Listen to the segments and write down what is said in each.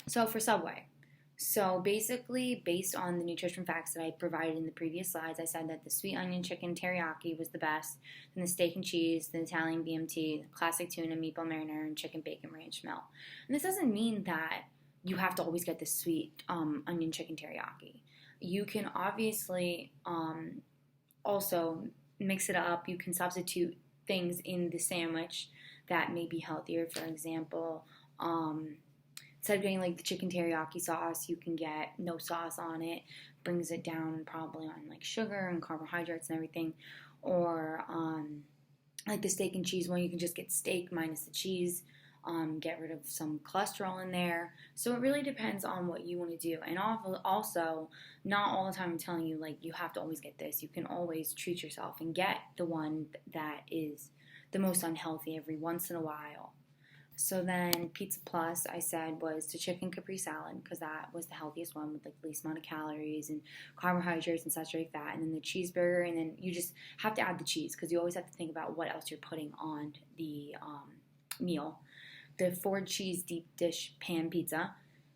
So for Subway, so basically, based on the nutrition facts that I provided in the previous slides, I said that the sweet onion chicken teriyaki was the best, then the steak and cheese, the Italian BMT, the classic tuna, meatball marinara, and chicken bacon ranch melt. And this doesn't mean that you have to always get the sweet onion chicken teriyaki. You can obviously also mix it up. You can substitute things in the sandwich that may be healthier. For example, instead of getting like the chicken teriyaki sauce, you can get no sauce on it. Brings it down probably on like sugar and carbohydrates and everything. Or like the steak and cheese one, you can just get steak minus the cheese. Get rid of some cholesterol in there. So it really depends on what you want to do. And also, not all the time I'm telling you like you have to always get this. You can always treat yourself and get the one that is the most unhealthy every once in a while. So then Pizza Plus, I said, was the chicken Capri salad because that was the healthiest one with like the least amount of calories and carbohydrates and saturated fat. And then the cheeseburger, and then you just have to add the cheese because you always have to think about what else you're putting on the meal. The 4 cheese deep dish pan pizza,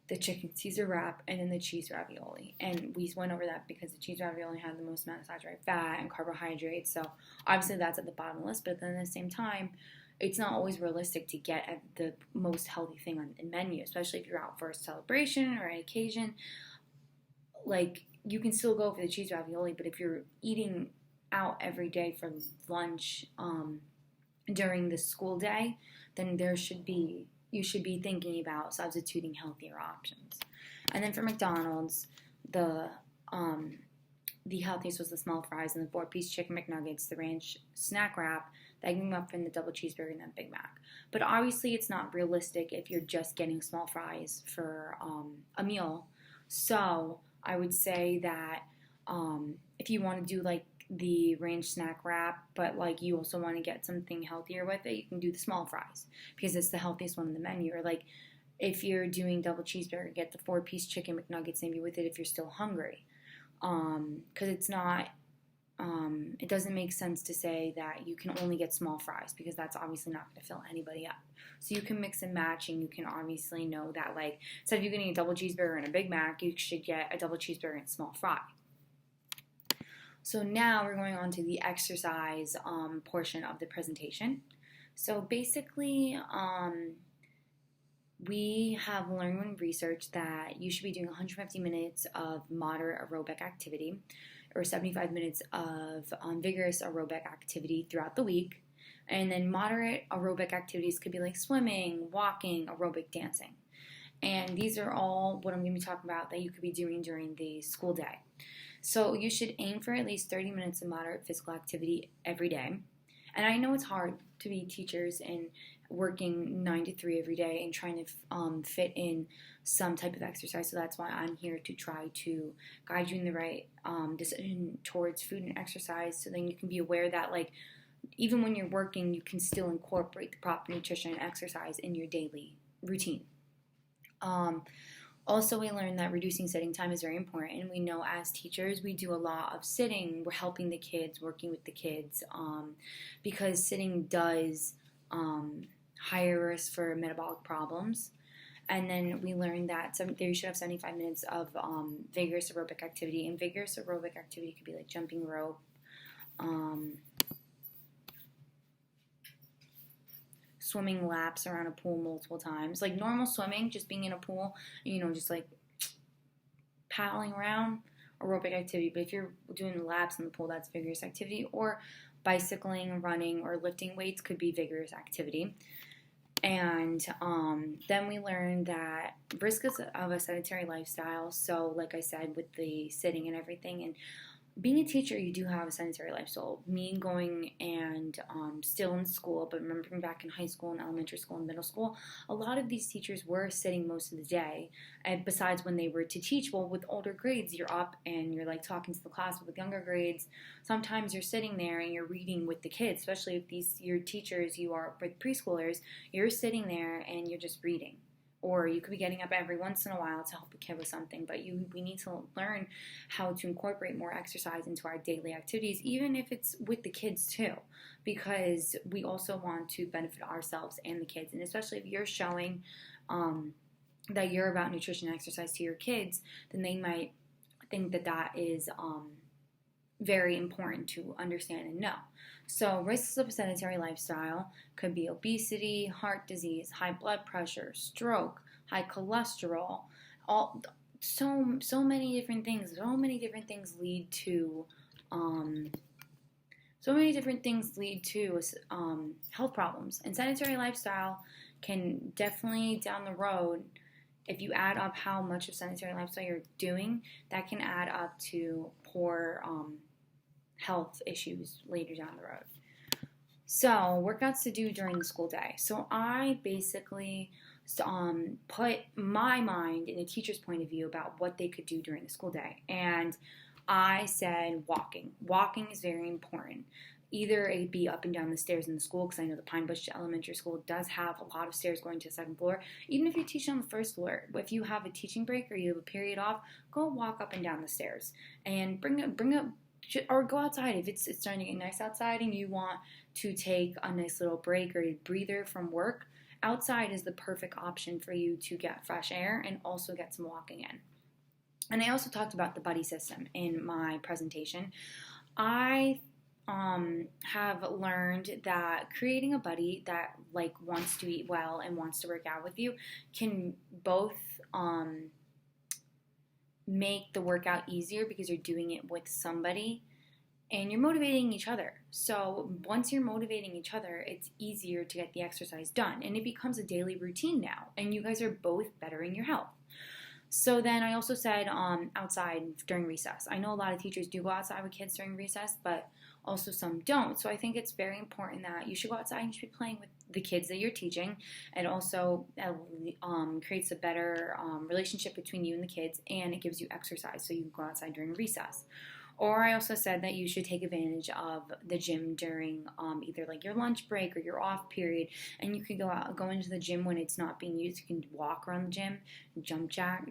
the chicken Caesar wrap, and then the cheese ravioli. And we went over that because the cheese ravioli had the most amount of saturated fat and carbohydrates. So obviously that's at the bottom of the list, but then at the same time, it's not always realistic to get at the most healthy thing on the menu, especially if you're out for a celebration or an occasion. Like, you can still go for the cheese ravioli, but if you're eating out every day for lunch during the school day, then you should be thinking about substituting healthier options. And then for McDonald's, the the healthiest was the small fries and the 4-piece chicken McNuggets, the ranch snack wrap, the egg McMuffin, the double cheeseburger, and then Big Mac. But obviously, it's not realistic if you're just getting small fries for a meal. So I would say that if you want to do like the ranch snack wrap, but like you also want to get something healthier with it, you can do the small fries because it's the healthiest one in the menu. Or like if you're doing double cheeseburger, get the 4-piece chicken McNuggets maybe with it if you're still hungry. Because it's not, it doesn't make sense to say that you can only get small fries because that's obviously not going to fill anybody up. So you can mix and match, and you can obviously know that like instead of you getting a double cheeseburger and a Big Mac, you should get a double cheeseburger and a small fry. So now we're going on to the exercise portion of the presentation. So basically, we have learned in research that you should be doing 150 minutes of moderate aerobic activity or 75 minutes of vigorous aerobic activity throughout the week. And then moderate aerobic activities could be like swimming, walking, aerobic dancing. And these are all what I'm going to be talking about that you could be doing during the school day. So you should aim for at least 30 minutes of moderate physical activity every day. And I know it's hard to be teachers and working 9 to 3 every day and trying to fit in some type of exercise. So that's why I'm here to try to guide you in the right decision towards food and exercise, so then you can be aware that like even when you're working, you can still incorporate the proper nutrition and exercise in your daily routine. Also, we learned that reducing sitting time is very important. We know as teachers, we do a lot of sitting. We're helping the kids, working with the kids, because sitting does higher risk for metabolic problems. And then we learned that you should have 75 minutes of vigorous aerobic activity. And vigorous aerobic activity could be like jumping rope, swimming laps around a pool multiple times. Like normal swimming, just being in a pool, just like paddling around, aerobic activity. But if you're doing laps in the pool, that's vigorous activity. Or bicycling, running, or lifting weights could be vigorous activity. And then we learned that risk of a sedentary lifestyle. So like I said, with the sitting and everything, and being a teacher, you do have a sedentary lifestyle. Me going and still in school, but remembering back in high school and elementary school and middle school, a lot of these teachers were sitting most of the day. And besides when they were to teach, well, with older grades, you're up and you're like talking to the class. With younger grades, sometimes you're sitting there and you're reading with the kids, especially if your teachers, you are with preschoolers, you're sitting there and you're just reading. Or you could be getting up every once in a while to help a kid with something, but we need to learn how to incorporate more exercise into our daily activities, even if it's with the kids too, because we also want to benefit ourselves and the kids. And especially if you're showing that you're about nutrition and exercise to your kids, then they might think that that is very important to understand and know. So risks of a sedentary lifestyle could be obesity, heart disease, high blood pressure, stroke, high cholesterol, all so many different things. So many different things lead to health problems. And sedentary lifestyle can definitely down the road, if you add up how much of sedentary lifestyle you're doing, that can add up to poor health issues later down the road. So, workouts to do during the school day. So, I basically put my mind in a teacher's point of view about what they could do during the school day. And I said walking. Walking is very important. Either it be up and down the stairs in the school, because I know the Pine Bush Elementary School does have a lot of stairs going to the second floor. Even if you're teaching on the first floor, if you have a teaching break or you have a period off, go walk up and down the stairs and bring up or go outside if it's starting to get nice outside and you want to take a nice little break or a breather from work. Outside is the perfect option for you to get fresh air and also get some walking in. And I also talked about the buddy system in my presentation. I have learned that creating a buddy that wants to eat well and wants to work out with you can both make the workout easier because you're doing it with somebody and you're motivating each other. So once you're motivating each other, it's easier to get the exercise done, and it becomes a daily routine now, and you guys are both bettering your health. So then I also said outside during recess. I know a lot of teachers do go outside with kids during recess, but also some don't. So I think it's very important that you should go outside and you should be playing with the kids that you're teaching. It also creates a better relationship between you and the kids, and it gives you exercise so you can go outside during recess. Or I also said that you should take advantage of the gym during either your lunch break or your off period, and you could go into the gym when it's not being used. You can walk around the gym,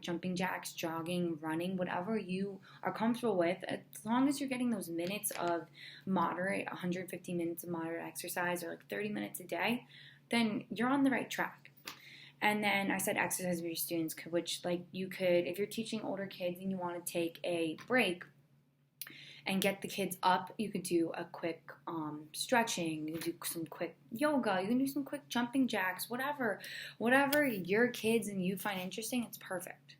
jumping jacks, jogging, running, whatever you are comfortable with. As long as you're getting those minutes of moderate, 150 minutes of moderate exercise or 30 minutes a day, then you're on the right track. And then I said exercise with your students, which you could, if you're teaching older kids and you want to take a break and get the kids up, you could do a quick stretching, you could do some quick yoga, you can do some quick jumping jacks, whatever your kids and you find interesting, it's perfect.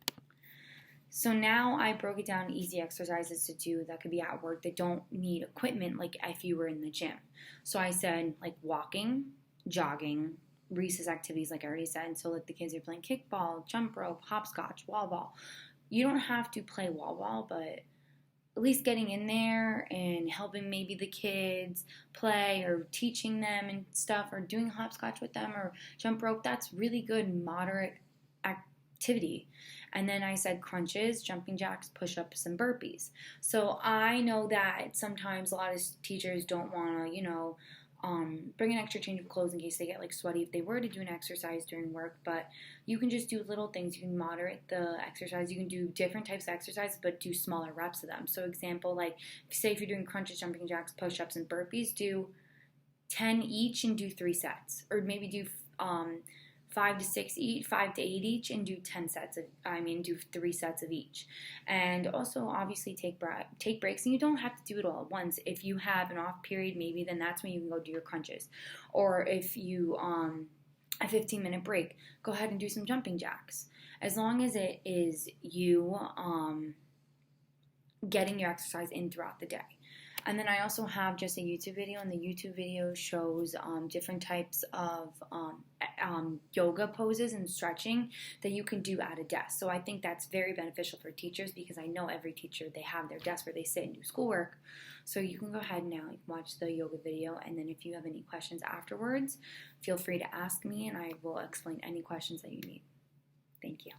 So now I broke it down easy exercises to do that could be at work that don't need equipment like if you were in the gym. So I said walking, jogging, recess activities like I already said. So the kids are playing kickball, jump rope, hopscotch, wall ball. You don't have to play wall ball, but at least getting in there and helping maybe the kids play or teaching them and stuff or doing hopscotch with them or jump rope, that's really good moderate activity. And then I said crunches, jumping jacks, push-ups, and burpees. So I know that sometimes a lot of teachers don't want to, bring an extra change of clothes in case they get sweaty if they were to do an exercise during work, but you can just do little things. You can moderate the exercise. You can do different types of exercise, but do smaller reps of them. So example, say if you're doing crunches, jumping jacks, push-ups, and burpees, do 10 each and do 3 sets, or maybe do 5 to 8 each and do 10 sets do 3 sets of each. And also obviously take breaks, and you don't have to do it all at once. If you have an off period, maybe then that's when you can go do your crunches. Or if you a 15-minute break, go ahead and do some jumping jacks. As long as it is you getting your exercise in throughout the day. And then I also have just a YouTube video, and the YouTube video shows different types of yoga poses and stretching that you can do at a desk. So I think that's very beneficial for teachers, because I know every teacher, they have their desk where they sit and do schoolwork. So you can go ahead now, watch the yoga video, and then if you have any questions afterwards, feel free to ask me, and I will explain any questions that you need. Thank you.